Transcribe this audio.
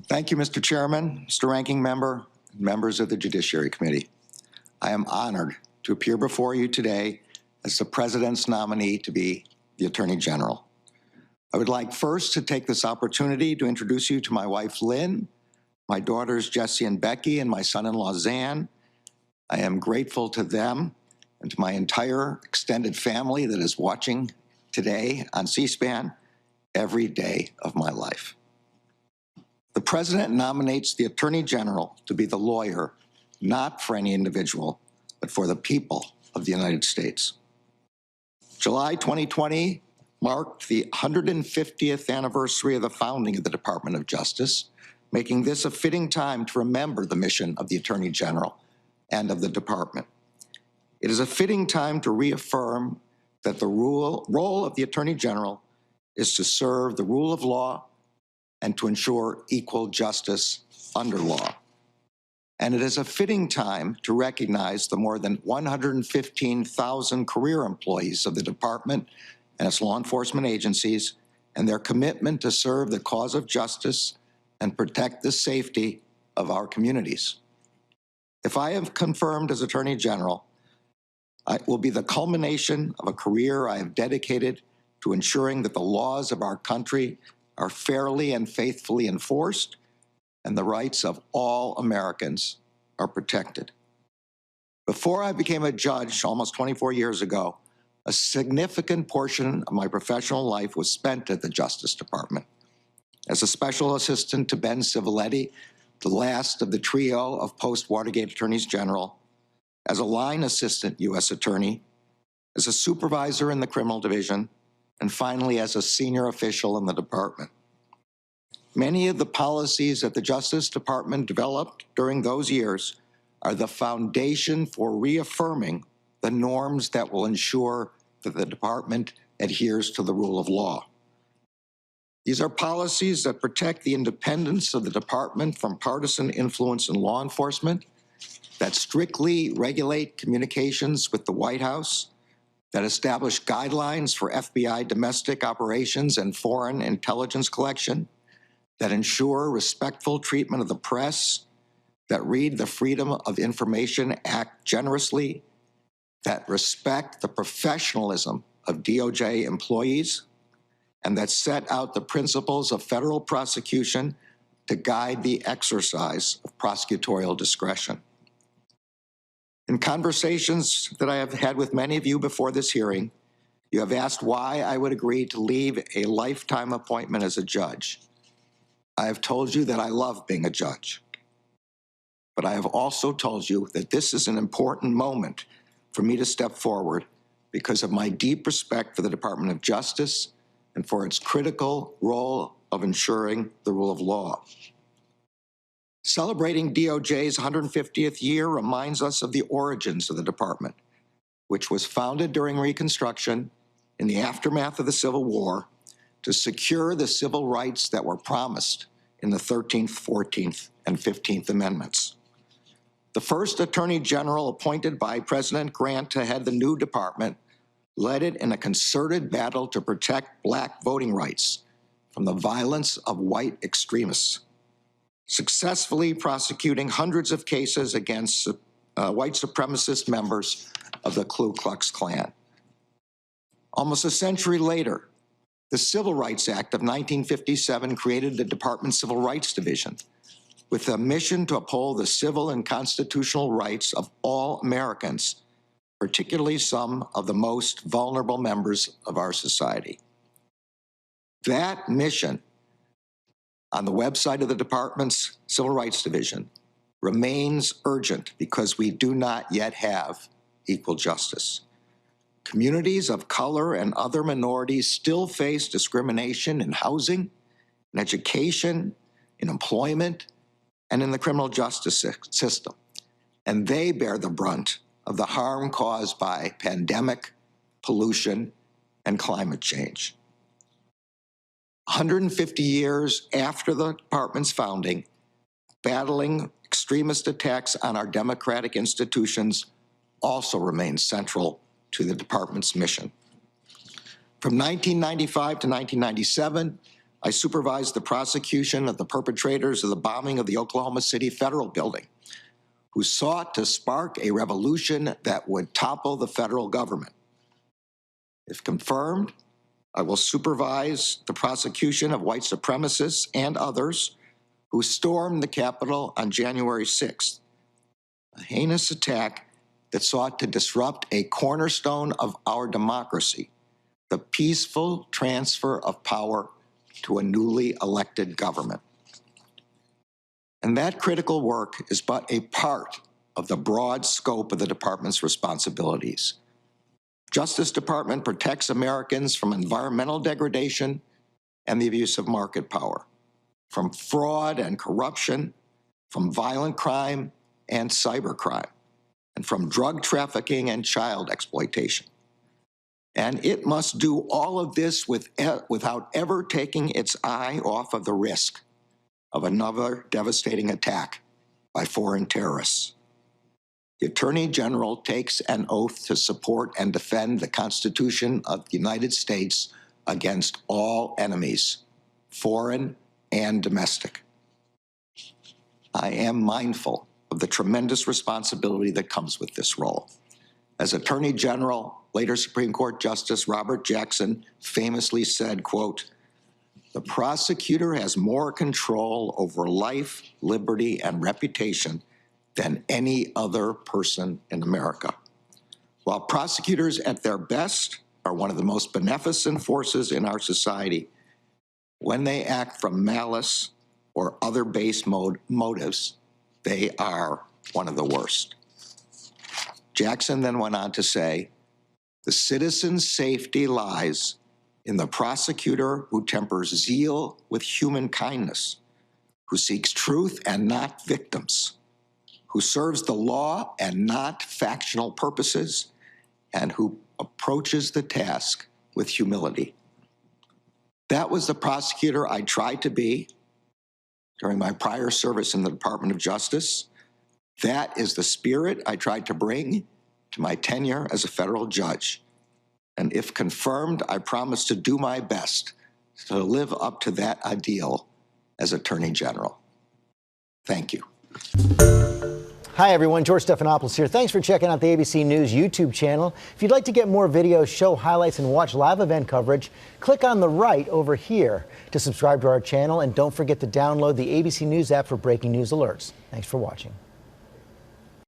Thank you, Mr. Chairman, Mr. Ranking Member, and members of the Judiciary Committee. I am honored to appear before you today as the President's nominee to be the Attorney General. I would like first to take this opportunity to introduce you to my wife, Lynn, my daughters, Jessie and Becky, and my son-in-law, Zan. I am grateful to them and to my entire extended family that is watching today on C-SPAN every day of my life. The President nominates the Attorney General to be the lawyer, not for any individual, but for the people of the United States. July 2020 marked the 150th anniversary of the founding of the Department of Justice, making this a fitting time to remember the mission of the Attorney General and of the department. It is a fitting time to reaffirm that the role of the Attorney General is to serve the rule of law and to ensure equal justice under law. And it is a fitting time to recognize the more than 115,000 career employees of the department and its law enforcement agencies and their commitment to serve the cause of justice and protect the safety of our communities. If I am confirmed as Attorney General, it will be the culmination of a career I have dedicated to ensuring that the laws of our country are fairly and faithfully enforced and the rights of all Americans are protected. Before I became a judge almost 24 years ago, a significant portion of my professional life was spent at the Justice Department. As a special assistant to Ben Civiletti, the last of the trio of post-Watergate attorneys general, as a line assistant U.S. attorney, as a supervisor in the criminal division, and finally as a senior official in the department. Many of the policies that the Justice Department developed during those years are the foundation for reaffirming the norms that will ensure that the department adheres to the rule of law. These are policies that protect the independence of the department from partisan influence in law enforcement, that strictly regulate communications with the White House, that establish guidelines for FBI domestic operations and foreign intelligence collection, that ensure respectful treatment of the press, that read the Freedom of Information Act generously, that respect the professionalism of DOJ employees, and that set out the principles of federal prosecution to guide the exercise of prosecutorial discretion. In conversations that I have had with many of you before this hearing, you have asked why I would agree to leave a lifetime appointment as a judge. I have told you that I love being a judge, but I have also told you that this is an important moment for me to step forward because of my deep respect for the Department of Justice and for its critical role of ensuring the rule of law. Celebrating DOJ's 150th year reminds us of the origins of the department, which was founded during Reconstruction in the aftermath of the Civil War to secure the civil rights that were promised in the 13th, 14th, and 15th Amendments. The first Attorney General appointed by President Grant to head the new department led it in a concerted battle to protect Black voting rights from the violence of white extremists, successfully prosecuting hundreds of cases against white supremacist members of the Ku Klux Klan. Almost a century later, the Civil Rights Act of 1957 created the Department's Civil Rights Division with a mission to uphold the civil and constitutional rights of all Americans, particularly some of the most vulnerable members of our society. That mission on the website of the department's Civil Rights Division remains urgent because we do not yet have equal justice. Communities of color and other minorities still face discrimination in housing, in education, in employment, and in the criminal justice system. And they bear the brunt of the harm caused by pandemic, pollution, and climate change. 150 years after the department's founding, battling extremist attacks on our democratic institutions also remains central to the department's mission. From 1995 to 1997, I supervised the prosecution of the perpetrators of the bombing of the Oklahoma City Federal Building, who sought to spark a revolution that would topple the federal government. If confirmed, I will supervise the prosecution of white supremacists and others who stormed the Capitol on January 6th, a heinous attack that sought to disrupt a cornerstone of our democracy, the peaceful transfer of power to a newly elected government. And that critical work is but a part of the broad scope of the department's responsibilities. Justice Department protects Americans from environmental degradation and the abuse of market power, from fraud and corruption, from violent crime and cybercrime, and from drug trafficking and child exploitation. And it must do all of this without ever taking its eye off of the risk of another devastating attack by foreign terrorists. The Attorney General takes an oath to support and defend the Constitution of the United States against all enemies, foreign and domestic. I am mindful of the tremendous responsibility that comes with this role. As Attorney General, later Supreme Court Justice Robert Jackson famously said, quote, "The prosecutor has more control over life, liberty, and reputation than any other person in America." While prosecutors at their best are one of the most beneficent forces in our society, when they act from malice or other base motives, they are one of the worst. Jackson then went on to say, "The citizen's safety lies in the prosecutor who tempers zeal with human kindness, who seeks truth and not victims, who serves the law and not factional purposes, and who approaches the task with humility." That was the prosecutor I tried to be during my prior service in the Department of Justice. That is the spirit I tried to bring to my tenure as a federal judge. And if confirmed, I promise to do my best to live up to that ideal as Attorney General. Thank you. Hi, everyone. George Stephanopoulos here. Thanks for checking out the ABC News YouTube channel. If you'd like to get more videos, show highlights, and watch live event coverage, click on the right over here to subscribe to our channel. And don't forget to download the ABC News app for breaking news alerts. Thanks for watching.